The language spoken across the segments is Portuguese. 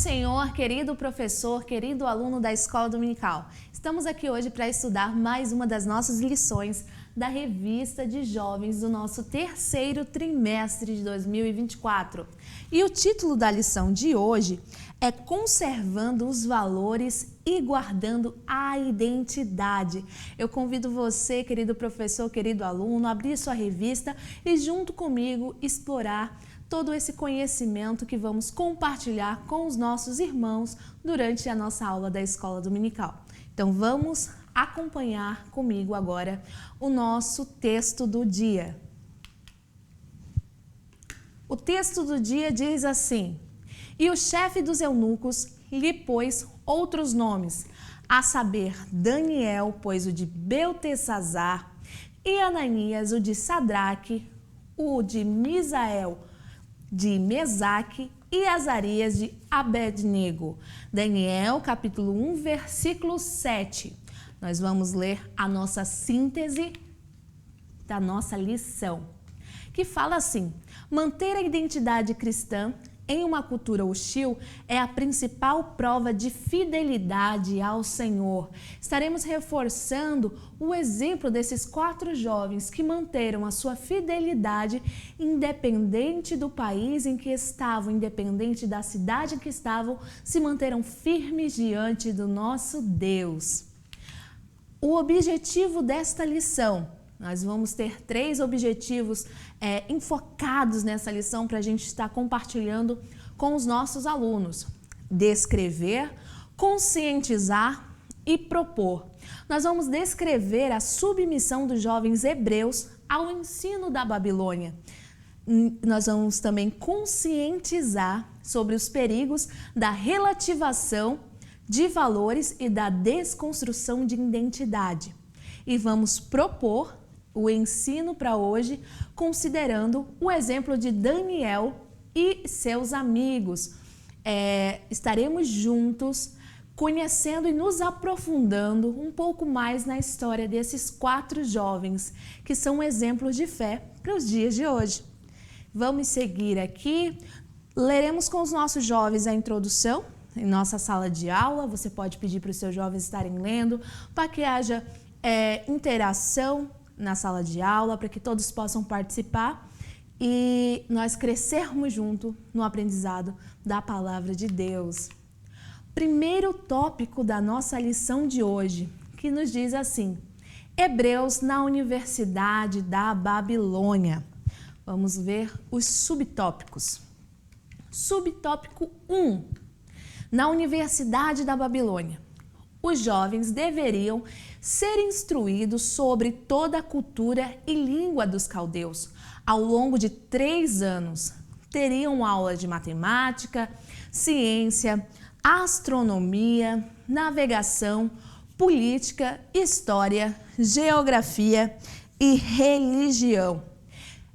Senhor, querido professor, querido aluno da Escola Dominical. Estamos aqui hoje para estudar mais uma das nossas lições da Revista de Jovens do nosso terceiro trimestre de 2024. E o título da lição de hoje é Conservando os Valores e Guardando a Identidade. Eu convido você, querido professor, querido aluno, a abrir sua revista e junto comigo explorar todo esse conhecimento que vamos compartilhar com os nossos irmãos durante a nossa aula da Escola Dominical. Então vamos acompanhar comigo agora o nosso texto do dia. O texto do dia diz assim: E o chefe dos eunucos lhe pôs outros nomes, a saber, Daniel pôs o de Beltesazar, e Ananias o de Sadraque, o de Misael de Mesaque e Azarias de Abednego. Daniel, capítulo 1, versículo 7. Nós vamos ler a nossa síntese da nossa lição, que fala assim: manter a identidade cristã em uma cultura hostil é a principal prova de fidelidade ao Senhor. Estaremos reforçando o exemplo desses 4 jovens que manteram a sua fidelidade independente do país em que estavam, independente da cidade em que estavam, se manteram firmes diante do nosso Deus. O objetivo desta lição, nós vamos ter 3 objetivos enfocados nessa lição para a gente estar compartilhando com os nossos alunos: descrever, conscientizar e propor. Nós vamos descrever a submissão dos jovens hebreus ao ensino da Babilônia. Nós vamos também conscientizar sobre os perigos da relativação de valores e da desconstrução de identidade. E vamos propor o ensino para hoje, considerando o exemplo de Daniel e seus amigos. Estaremos juntos, conhecendo e nos aprofundando um pouco mais na história desses 4 jovens, que são exemplos de fé para os dias de hoje. Vamos seguir aqui, leremos com os nossos jovens a introdução em nossa sala de aula. Você pode pedir para os seus jovens estarem lendo, para que haja interação na sala de aula, para que todos possam participar e nós crescermos junto no aprendizado da palavra de Deus. Primeiro tópico da nossa lição de hoje, que nos diz assim: Hebreus na Universidade da Babilônia. Vamos ver os subtópicos. Subtópico 1. Na Universidade da Babilônia, os jovens deveriam ser instruídos sobre toda a cultura e língua dos caldeus. Ao longo de 3 anos, teriam aulas de matemática, ciência, astronomia, navegação, política, história, geografia e religião.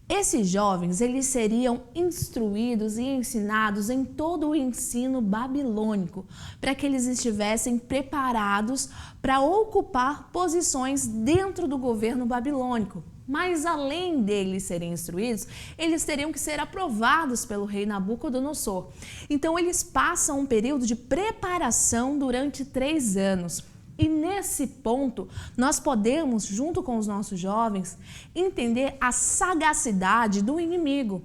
Esses jovens, eles seriam instruídos e ensinados em todo o ensino babilônico, para que eles estivessem preparados para ocupar posições dentro do governo babilônico. Mas além deles serem instruídos, eles teriam que ser aprovados pelo rei Nabucodonosor. Então eles passam um período de preparação durante 3 anos. E nesse ponto, nós podemos, junto com os nossos jovens, entender a sagacidade do inimigo.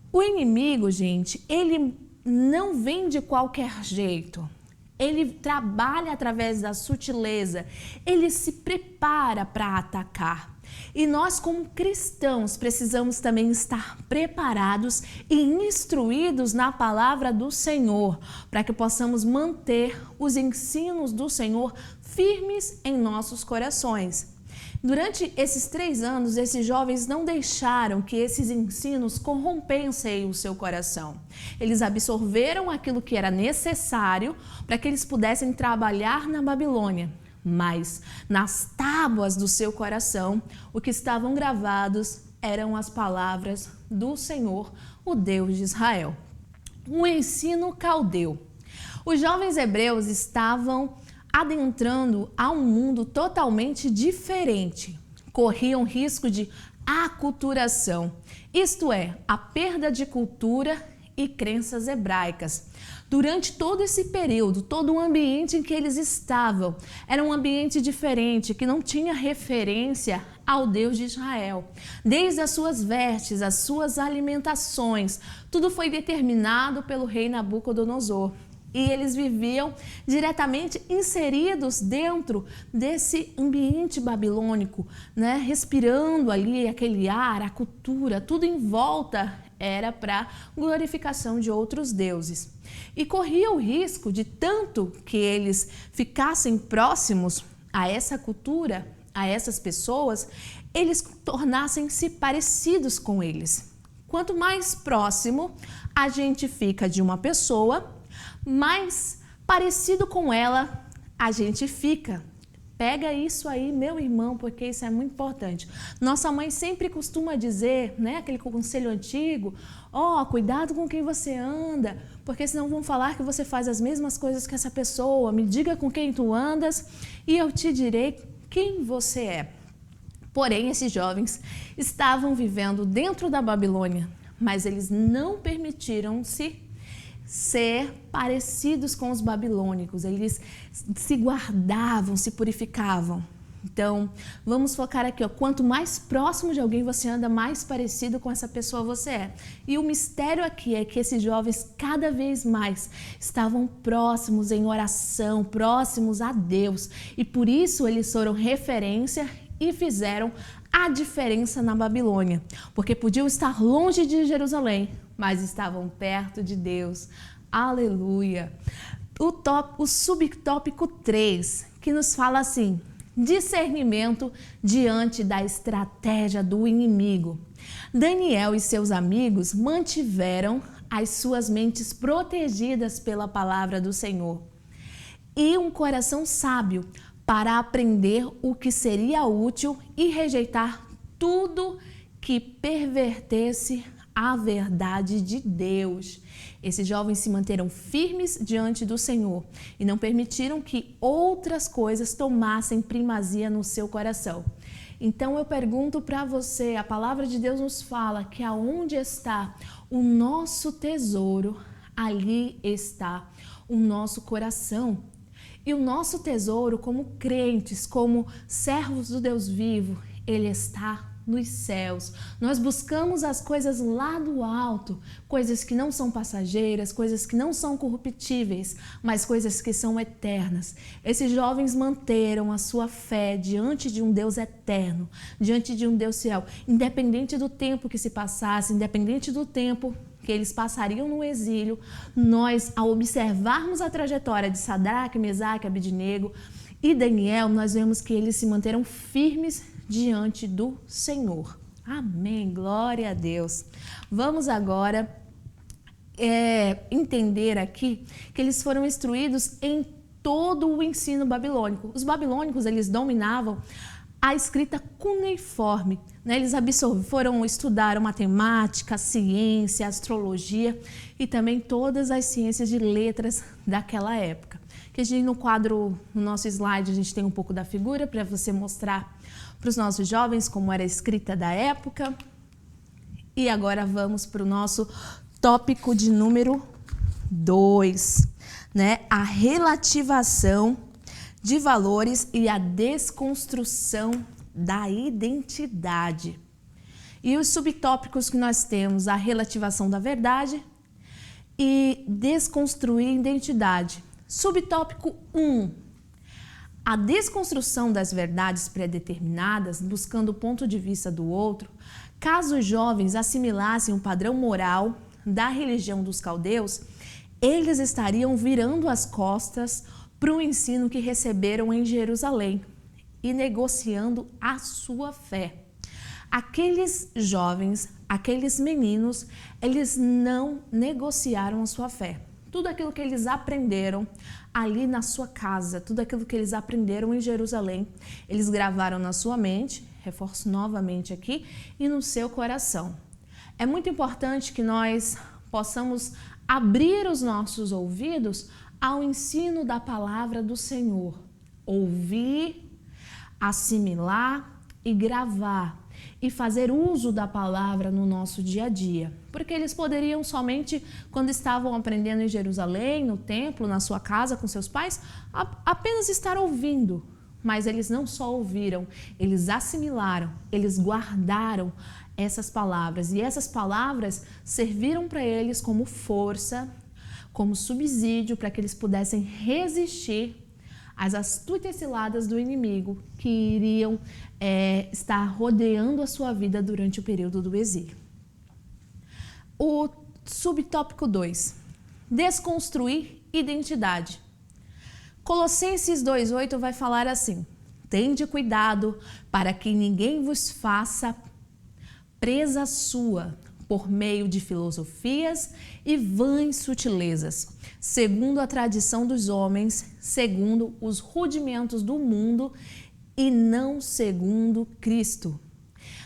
O inimigo, gente, ele não vem de qualquer jeito. Ele trabalha através da sutileza, ele se prepara para atacar. E nós, como cristãos, precisamos também estar preparados e instruídos na palavra do Senhor, para que possamos manter os ensinos do Senhor firmes em nossos corações. Durante esses 3 anos, esses jovens não deixaram que esses ensinos corrompessem o seu coração. Eles absorveram aquilo que era necessário para que eles pudessem trabalhar na Babilônia. Mas nas tábuas do seu coração, o que estavam gravados eram as palavras do Senhor, o Deus de Israel. O ensino caldeu. Os jovens hebreus estavam adentrando a um mundo totalmente diferente. Corriam risco de aculturação, isto é, a perda de cultura e crenças hebraicas. Durante todo esse período, todo o ambiente em que eles estavam era um ambiente diferente, que não tinha referência ao Deus de Israel. Desde as suas vestes, as suas alimentações, tudo foi determinado pelo rei Nabucodonosor. E eles viviam diretamente inseridos dentro desse ambiente babilônico, né? Respirando ali aquele ar, a cultura, tudo em volta era para glorificação de outros deuses. E corria o risco de tanto que eles ficassem próximos a essa cultura, a essas pessoas, eles tornassem-se parecidos com eles. Quanto mais próximo a gente fica de uma pessoa, mais parecido com ela a gente fica. Pega isso aí, meu irmão, porque isso é muito importante. Nossa mãe sempre costuma dizer, né, aquele conselho antigo, cuidado com quem você anda, porque senão vão falar que você faz as mesmas coisas que essa pessoa. Me diga com quem tu andas e eu te direi quem você é. Porém, esses jovens estavam vivendo dentro da Babilônia, mas eles não permitiram-se ser parecidos com os babilônicos, eles se guardavam, se purificavam. Então, vamos focar aqui, quanto mais próximo de alguém você anda, mais parecido com essa pessoa você é. E o mistério aqui é que esses jovens cada vez mais estavam próximos em oração, próximos a Deus, e por isso eles foram referência e fizeram a diferença na Babilônia, porque podiam estar longe de Jerusalém, mas estavam perto de Deus. Aleluia! O subtópico 3, que nos fala assim: discernimento diante da estratégia do inimigo. Daniel e seus amigos mantiveram as suas mentes protegidas pela palavra do Senhor e um coração sábio para aprender o que seria útil e rejeitar tudo que pervertesse a verdade de Deus. Esses jovens se manteram firmes diante do Senhor e não permitiram que outras coisas tomassem primazia no seu coração. Então eu pergunto para você, a palavra de Deus nos fala que aonde está o nosso tesouro, ali está o nosso coração. E o nosso tesouro, como crentes, como servos do Deus vivo, ele está nos céus. Nós buscamos as coisas lá do alto, coisas que não são passageiras, coisas que não são corruptíveis, mas coisas que são eternas. Esses jovens manteram a sua fé diante de um Deus eterno, diante de um Deus fiel, independente do tempo que se passasse, independente do tempo que eles passariam no exílio. Nós, ao observarmos a trajetória de Sadraque, Mesaque, Abednego e Daniel, nós vemos que eles se manteram firmes diante do Senhor. Amém, glória a Deus. Vamos agora entender aqui que eles foram instruídos em todo o ensino babilônico. Os babilônicos, eles dominavam a escrita cuneiforme, né? Eles foram estudar matemática, ciência, astrologia e também todas as ciências de letras daquela época. Que a gente, no quadro, no nosso slide, a gente tem um pouco da figura para você mostrar para os nossos jovens como era a escrita da época. E agora vamos para o nosso tópico de número 2, né? A relativação de valores e a desconstrução da identidade. E os subtópicos que nós temos: a relativação da verdade e desconstruir a identidade. Subtópico 1. A desconstrução das verdades pré-determinadas, buscando o ponto de vista do outro. Caso os jovens assimilassem o padrão moral da religião dos caldeus, eles estariam virando as costas para o ensino que receberam em Jerusalém e negociando a sua fé. Aqueles jovens, aqueles meninos, eles não negociaram a sua fé. Tudo aquilo que eles aprenderam ali na sua casa, tudo aquilo que eles aprenderam em Jerusalém, eles gravaram na sua mente, reforço novamente aqui, e no seu coração. É muito importante que nós possamos abrir os nossos ouvidos ao ensino da palavra do Senhor. Ouvir, assimilar e gravar. e fazer uso da palavra no nosso dia a dia. Porque eles poderiam somente, quando estavam aprendendo em Jerusalém, no templo, na sua casa com seus pais, apenas estar ouvindo. Mas eles não só ouviram, eles assimilaram, eles guardaram essas palavras. E essas palavras serviram para eles como força, como subsídio para que eles pudessem resistir às astutas ciladas do inimigo que iriam estar rodeando a sua vida durante o período do exílio. O subtópico 2, desconstruir identidade. Colossenses 2,8 vai falar assim: tende cuidado para que ninguém vos faça presa sua por meio de filosofias e vãs sutilezas, segundo a tradição dos homens, segundo os rudimentos do mundo e não segundo Cristo.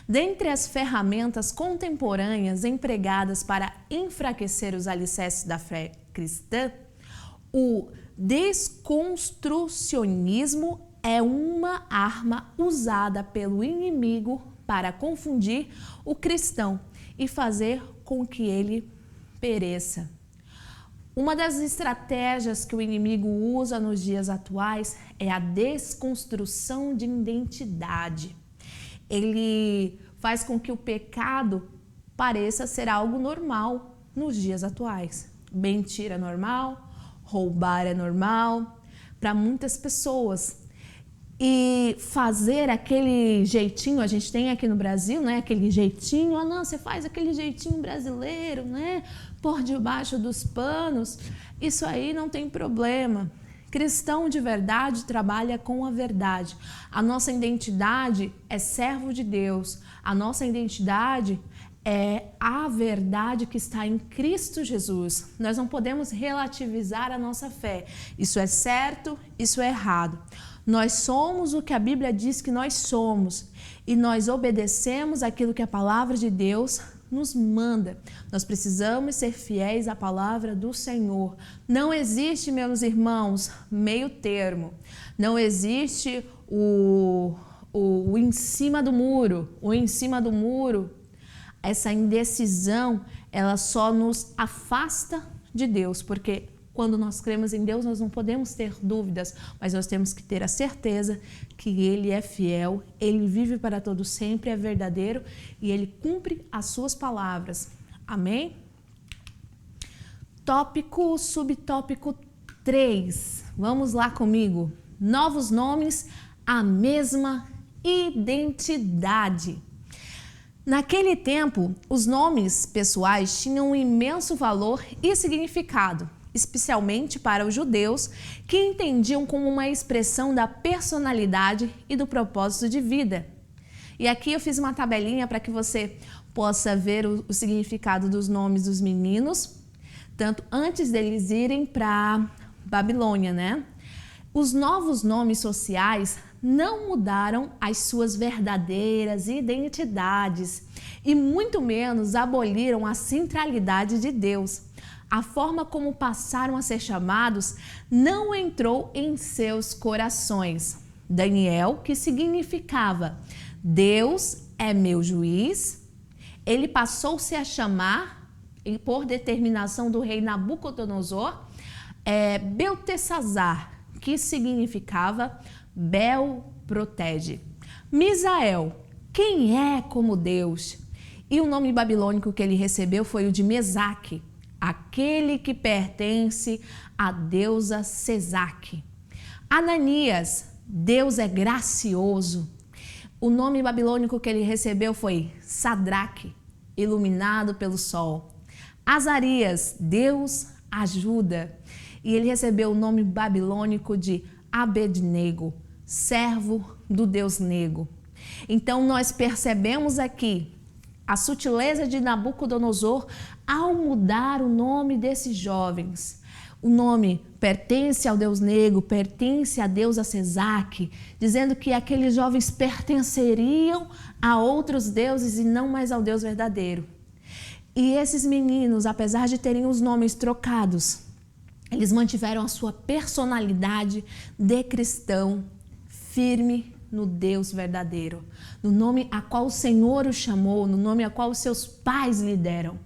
Dentre as ferramentas contemporâneas empregadas para enfraquecer os alicerces da fé cristã, o desconstrucionismo é uma arma usada pelo inimigo para confundir o cristão e fazer com que ele pereça. Uma das estratégias que o inimigo usa nos dias atuais é a desconstrução de identidade. Ele faz com que o pecado pareça ser algo normal nos dias atuais. Mentira é normal, roubar é normal para muitas pessoas. E fazer aquele jeitinho, a gente tem aqui no Brasil, né? Aquele jeitinho, não, você faz aquele jeitinho brasileiro, né? Por debaixo dos panos, isso aí não tem problema. Cristão de verdade trabalha com a verdade. A nossa identidade é servo de Deus. A nossa identidade é a verdade que está em Cristo Jesus. Nós não podemos relativizar a nossa fé. Isso é certo, isso é errado. Nós somos o que a Bíblia diz que nós somos e nós obedecemos aquilo que a palavra de Deus nos manda. Nós precisamos ser fiéis à palavra do Senhor. Não existe, meus irmãos, meio termo. Não existe o em cima do muro. O em cima do muro, essa indecisão, ela só nos afasta de Deus, porque quando nós cremos em Deus, nós não podemos ter dúvidas, mas nós temos que ter a certeza que Ele é fiel, Ele vive para todo sempre, é verdadeiro e Ele cumpre as suas palavras. Amém? Subtópico 3. Vamos lá comigo. Novos nomes, a mesma identidade. Naquele tempo, os nomes pessoais tinham um imenso valor e significado, especialmente para os judeus, que entendiam como uma expressão da personalidade e do propósito de vida. E aqui eu fiz uma tabelinha para que você possa ver o significado dos nomes dos meninos, tanto antes deles irem para Babilônia, né? Os novos nomes sociais não mudaram as suas verdadeiras identidades e muito menos aboliram a centralidade de Deus. A forma como passaram a ser chamados não entrou em seus corações. Daniel, que significava Deus é meu juiz, ele passou-se a chamar, por determinação do rei Nabucodonosor, Beltesazar, que significava Bel protege. Misael, quem é como Deus? E o nome babilônico que ele recebeu foi o de Mesaque, aquele que pertence à deusa Sesaque. Ananias, Deus é gracioso. O nome babilônico que ele recebeu foi Sadraque, iluminado pelo sol. Azarias, Deus ajuda. E ele recebeu o nome babilônico de Abednego, servo do Deus Nego. Então nós percebemos aqui a sutileza de Nabucodonosor ao mudar o nome desses jovens. O nome pertence ao Deus Nego, pertence a deusa Sesaque, dizendo que aqueles jovens pertenceriam a outros deuses e não mais ao Deus verdadeiro. E esses meninos, apesar de terem os nomes trocados, eles mantiveram a sua personalidade de cristão firme no Deus verdadeiro, no nome a qual o Senhor o chamou, no nome a qual os seus pais lhe deram.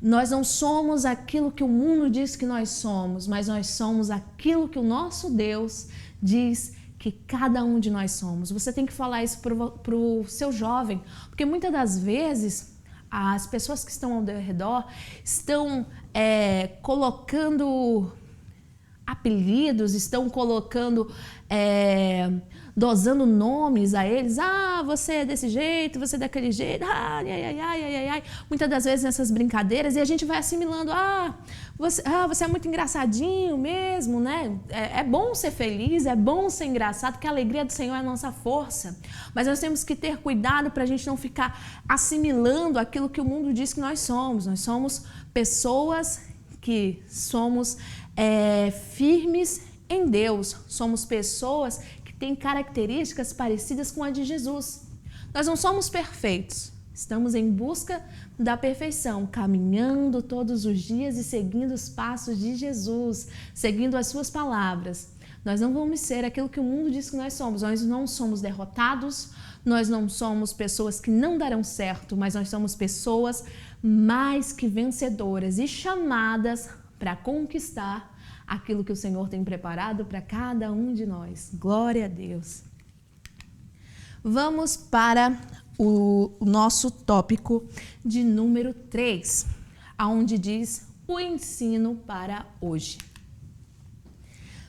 Nós não somos aquilo que o mundo diz que nós somos, mas nós somos aquilo que o nosso Deus diz que cada um de nós somos. Você tem que falar isso para o seu jovem, porque muitas das vezes as pessoas que estão ao redor estão colocando apelidos, estão colocando, dosando nomes a eles. Ah, você é desse jeito, você é daquele jeito. Ai, ai, ai, ai, ai. Muitas das vezes nessas brincadeiras, e a gente vai assimilando. Você é muito engraçadinho mesmo, né? É bom ser feliz, é bom ser engraçado, porque a alegria do Senhor é a nossa força. Mas nós temos que ter cuidado para a gente não ficar assimilando aquilo que o mundo diz que nós somos. Nós somos pessoas que somos firmes em Deus. Somos pessoas que têm características parecidas com a de Jesus. Nós não somos perfeitos. Estamos em busca da perfeição, caminhando todos os dias e seguindo os passos de Jesus, seguindo as suas palavras. Nós não vamos ser aquilo que o mundo diz que nós somos. Nós não somos derrotados, nós não somos pessoas que não darão certo, mas nós somos pessoas mais que vencedoras e chamadas para conquistar aquilo que o Senhor tem preparado para cada um de nós. Glória a Deus. Vamos para o nosso tópico de número 3, onde diz o ensino para hoje.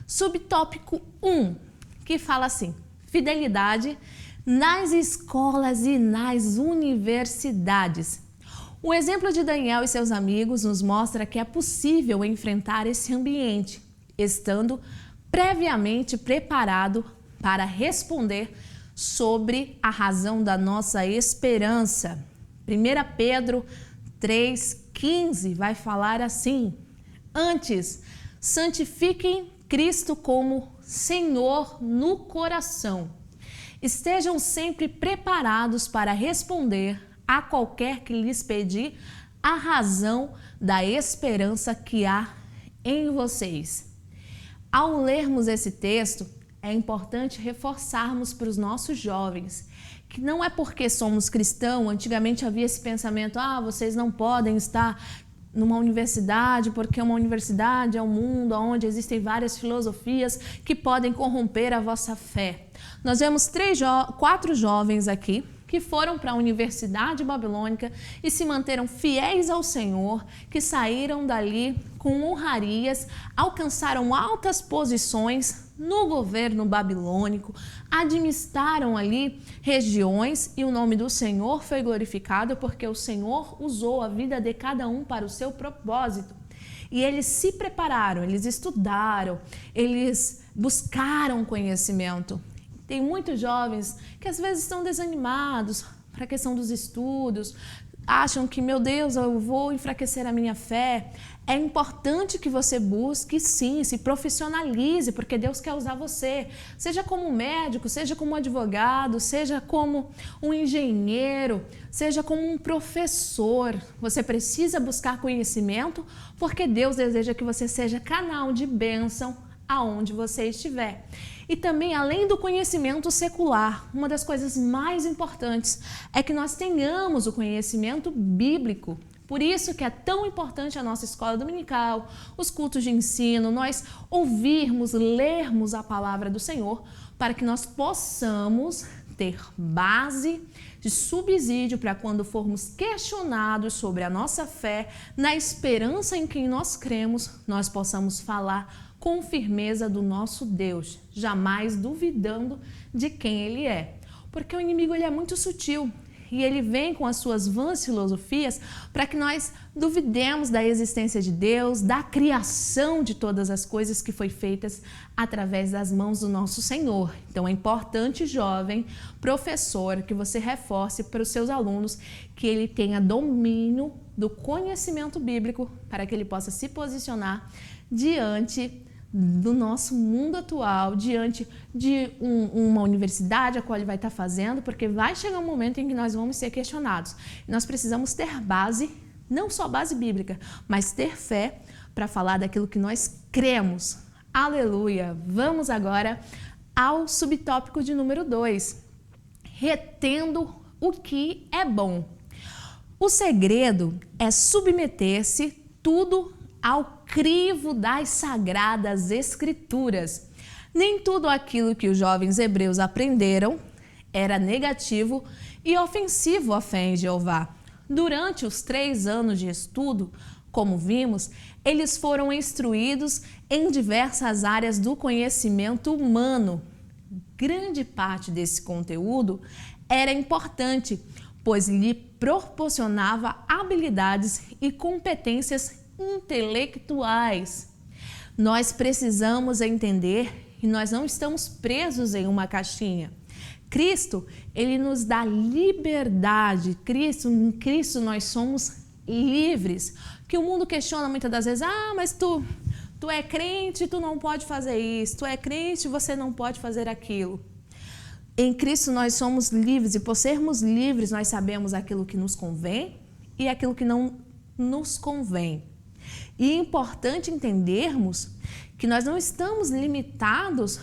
Subtópico 1, que fala assim: fidelidade nas escolas e nas universidades. O exemplo de Daniel e seus amigos nos mostra que é possível enfrentar esse ambiente, estando previamente preparado para responder sobre a razão da nossa esperança. 1 Pedro 3,15 vai falar assim: antes, santifiquem Cristo como Senhor no coração. Estejam sempre preparados para responder a qualquer que lhes pedir a razão da esperança que há em vocês. Ao lermos esse texto, é importante reforçarmos para os nossos jovens que não é porque somos cristãos. Antigamente havia esse pensamento: vocês não podem estar numa universidade, porque uma universidade é um mundo onde existem várias filosofias que podem corromper a vossa fé. Nós vemos 4 jovens aqui que foram para a Universidade Babilônica e se manteram fiéis ao Senhor, que saíram dali com honrarias, alcançaram altas posições no governo babilônico, administraram ali regiões e o nome do Senhor foi glorificado porque o Senhor usou a vida de cada um para o seu propósito. E eles se prepararam, eles estudaram, eles buscaram conhecimento. Tem muitos jovens que às vezes estão desanimados para a questão dos estudos, acham que, meu Deus, eu vou enfraquecer a minha fé. É importante que você busque, sim, se profissionalize, porque Deus quer usar você. Seja como um médico, seja como um advogado, seja como um engenheiro, seja como um professor. Você precisa buscar conhecimento, porque Deus deseja que você seja canal de bênção aonde você estiver. E também, além do conhecimento secular, uma das coisas mais importantes é que nós tenhamos o conhecimento bíblico. Por isso que é tão importante a nossa escola dominical, os cultos de ensino, nós ouvirmos, lermos a palavra do Senhor, para que nós possamos ter base de subsídio para quando formos questionados sobre a nossa fé, na esperança em quem nós cremos, nós possamos falar com firmeza do nosso Deus, jamais duvidando de quem Ele é. Porque o inimigo ele é muito sutil e ele vem com as suas vãs filosofias para que nós duvidemos da existência de Deus, da criação de todas as coisas que foi feitas através das mãos do nosso Senhor. Então é importante, jovem, professor, que você reforce para os seus alunos que ele tenha domínio do conhecimento bíblico para que ele possa se posicionar diante do nosso mundo atual, diante de uma universidade a qual ele vai estar fazendo, porque vai chegar um momento em que nós vamos ser questionados. Nós precisamos ter base, não só base bíblica, mas ter fé para falar daquilo que nós cremos. Aleluia! Vamos agora ao subtópico de número 2, retendo o que é bom. O segredo é submeter-se tudo ao crivo das sagradas escrituras. Nem tudo aquilo que os jovens hebreus aprenderam era negativo e ofensivo à fé em Jeová. Durante os 3 anos de estudo, como vimos, eles foram instruídos em diversas áreas do conhecimento humano. Grande parte desse conteúdo era importante, pois lhe proporcionava habilidades e competências intelectuais. Nós precisamos entender que nós não estamos presos em uma caixinha. Cristo, ele nos dá liberdade. Em Cristo nós somos livres. Que o mundo questiona muitas das vezes: mas tu é crente, tu não pode fazer isso. Tu é crente, você não pode fazer aquilo. Em Cristo nós somos livres, e por sermos livres nós sabemos aquilo que nos convém e aquilo que não nos convém. E é importante entendermos que nós não estamos limitados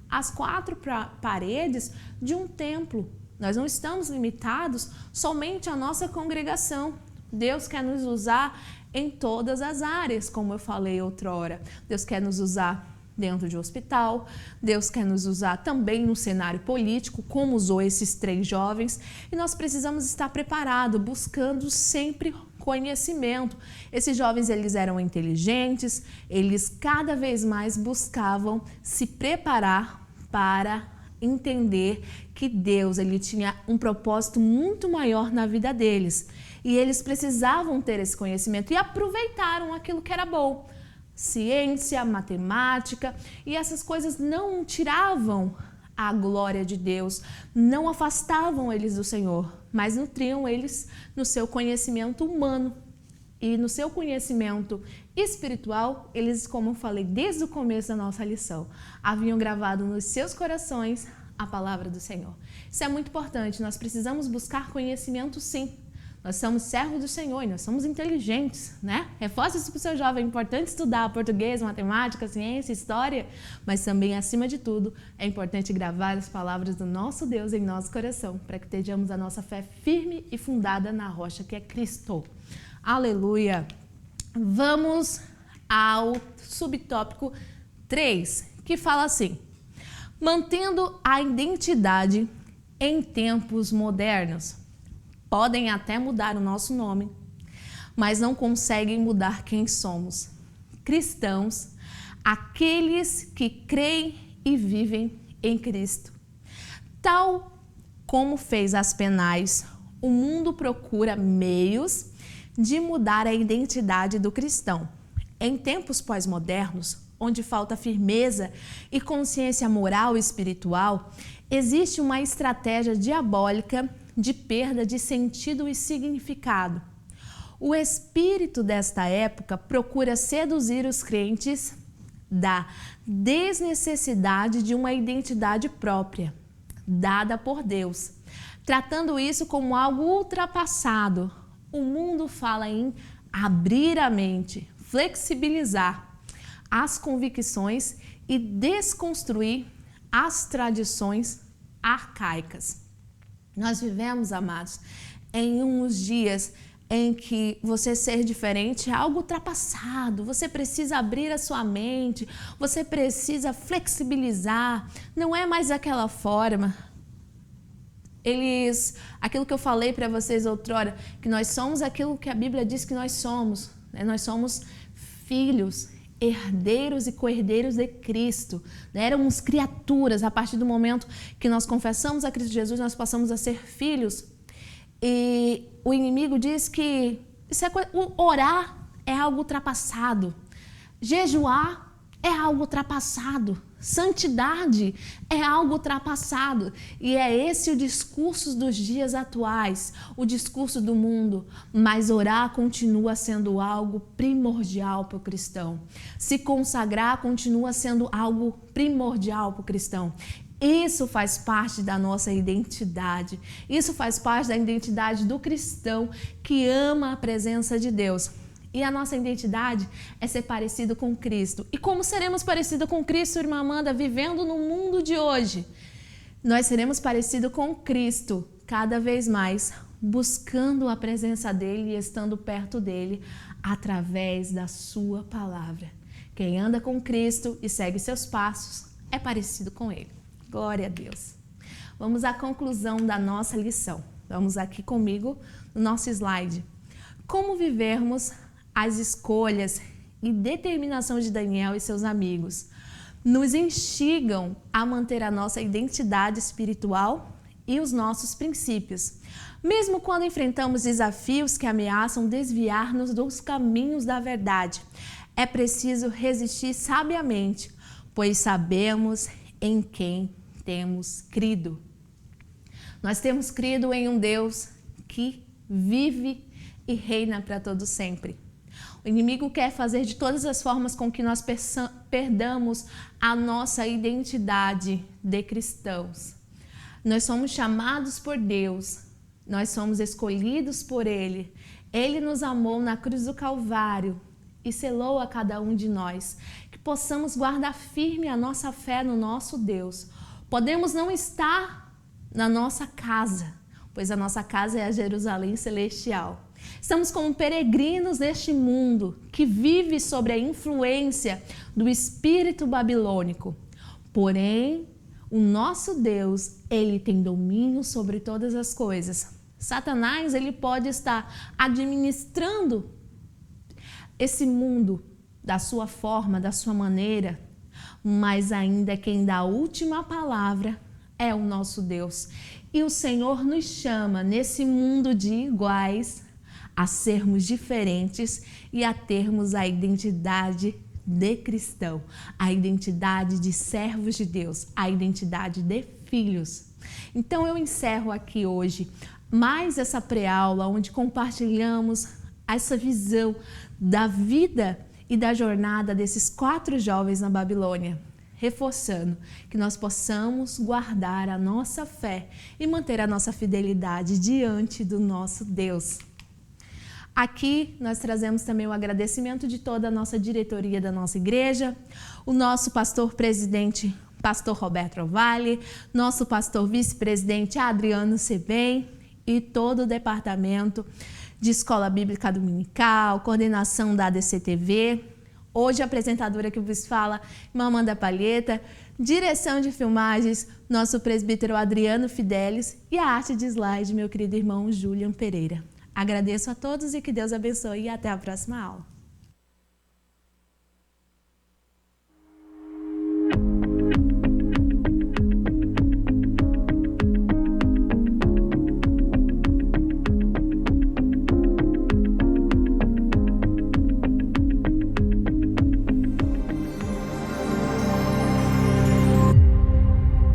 às 4 paredes de um templo. Nós não estamos limitados somente à nossa congregação. Deus quer nos usar em todas as áreas, como eu falei outrora. Deus quer nos usar dentro de um hospital, Deus quer nos usar também no cenário político, como usou esses 3 jovens, e nós precisamos estar preparados, buscando sempre conhecimento. Esses jovens, eles eram inteligentes, eles cada vez mais buscavam se preparar para entender que Deus, ele tinha um propósito muito maior na vida deles, e eles precisavam ter esse conhecimento e aproveitaram aquilo que era bom. Ciência, matemática, e essas coisas não tiravam a glória de Deus, não afastavam eles do Senhor, mas nutriam eles no seu conhecimento humano. E no seu conhecimento espiritual, eles, como eu falei desde o começo da nossa lição, haviam gravado nos seus corações a palavra do Senhor. Isso é muito importante, nós precisamos buscar conhecimento, sim. Nós somos servos do Senhor e nós somos inteligentes, né? Reforça isso para o seu jovem. É importante estudar português, matemática, ciência, história, mas também, acima de tudo, é importante gravar as palavras do nosso Deus em nosso coração, para que tenhamos a nossa fé firme e fundada na rocha que é Cristo. Aleluia! Vamos ao subtópico 3, que fala assim: mantendo a identidade em tempos modernos. Podem até mudar o nosso nome, mas não conseguem mudar quem somos. Cristãos, aqueles que creem e vivem em Cristo. Tal como fez as penais, o mundo procura meios de mudar a identidade do cristão. Em tempos pós-modernos, onde falta firmeza e consciência moral e espiritual, existe uma estratégia diabólica de perda de sentido e significado. O espírito desta época procura seduzir os crentes da desnecessidade de uma identidade própria, dada por Deus, tratando isso como algo ultrapassado. O mundo fala em abrir a mente, flexibilizar as convicções e desconstruir as tradições arcaicas. Nós vivemos, amados, em uns dias em que você ser diferente é algo ultrapassado, você precisa abrir a sua mente, você precisa flexibilizar, não é mais daquela forma. Aquilo que eu falei para vocês outrora, que nós somos aquilo que a Bíblia diz que nós somos, né? Nós somos filhos, herdeiros e co-herdeiros de Cristo. Éramos criaturas. A partir do momento que nós confessamos a Cristo Jesus, nós passamos a ser filhos. E o inimigo diz que orar é algo ultrapassado. Jejuar é algo ultrapassado. Santidade é algo ultrapassado. E é esse o discurso dos dias atuais, o discurso do mundo. Mas orar continua sendo algo primordial para o cristão. Se consagrar continua sendo algo primordial para o cristão. Isso faz parte da nossa identidade. Isso faz parte da identidade do cristão que ama a presença de Deus. E a nossa identidade é ser parecido com Cristo. E como seremos parecidos com Cristo, irmã Amanda, vivendo no mundo de hoje? Nós seremos parecidos com Cristo cada vez mais, buscando a presença dele e estando perto dele através da sua palavra. Quem anda com Cristo e segue seus passos é parecido com ele. Glória a Deus. Vamos à conclusão da nossa lição. Vamos aqui comigo no nosso slide. Como vivermos as escolhas e determinação de Daniel e seus amigos nos instigam a manter a nossa identidade espiritual e os nossos princípios, mesmo quando enfrentamos desafios que ameaçam desviar-nos dos caminhos da verdade. É preciso resistir sabiamente, pois sabemos em quem temos crido. Nós temos crido em um Deus que vive e reina para todo sempre. O inimigo quer fazer de todas as formas com que nós perdamos a nossa identidade de cristãos. Nós somos chamados por Deus, nós somos escolhidos por Ele. Ele nos amou na cruz do Calvário e selou a cada um de nós, que possamos guardar firme a nossa fé no nosso Deus. Podemos não estar na nossa casa, pois a nossa casa é a Jerusalém Celestial. Estamos como peregrinos neste mundo que vive sobre a influência do espírito babilônico. Porém, o nosso Deus, ele tem domínio sobre todas as coisas. Satanás, ele pode estar administrando esse mundo da sua forma, da sua maneira, mas ainda quem dá a última palavra é o nosso Deus. E o Senhor nos chama nesse mundo de iguais a sermos diferentes e a termos a identidade de cristão, a identidade de servos de Deus, a identidade de filhos. Então eu encerro aqui hoje mais essa pré-aula onde compartilhamos essa visão da vida e da jornada desses 4 jovens na Babilônia, reforçando que nós possamos guardar a nossa fé e manter a nossa fidelidade diante do nosso Deus. Aqui nós trazemos também o agradecimento de toda a nossa diretoria da nossa igreja, o nosso pastor-presidente, pastor Roberto Ovalle, nosso pastor vice-presidente Adriano Sebem e todo o departamento de Escola Bíblica Dominical, coordenação da ADC-TV, hoje a apresentadora que vos fala, irmã Amanda Palheta, direção de filmagens, nosso presbítero Adriano Fidelis e a arte de slide, meu querido irmão Julian Pereira. Agradeço a todos e que Deus abençoe e até a próxima aula.